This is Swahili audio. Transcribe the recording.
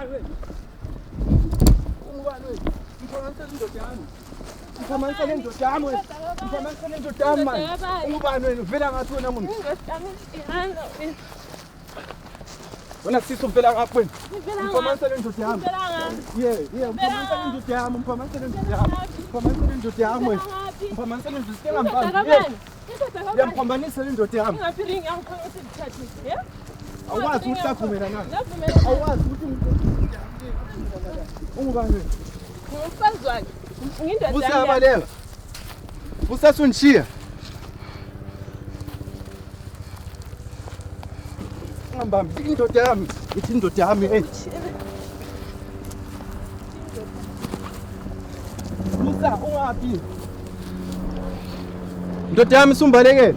Ungubani wena? Ungubani wena? Ngiphakamisa indoda yami. Ngiphakamisa le ndoda yami wena. Ngiphakamisa le ndoda yami manje. Ungubani wena? Uvela ngathi wena muntu? Wena sisi uvela ngaphi wena? Ngiphakamisa le ndoda yami. Ngiphakamisa le ndoda yami. Ngiphakamisa le ndoda yami. Ngiphakamisa le ndoda yami wena. Ngiphakamisa le ndoda yami. Ngiyaphambanisa le ndoda yami. Awazi ukuthi savumela na? Awazi ukuthi ungubani wena? Ngumfazi wakhe. Ngiyindoda yami. Usabaleka. Usasungishiya. Ngambambi indoda yami. Ithi indoda yami Musa ungaphi? Indoda yami sumbalekele.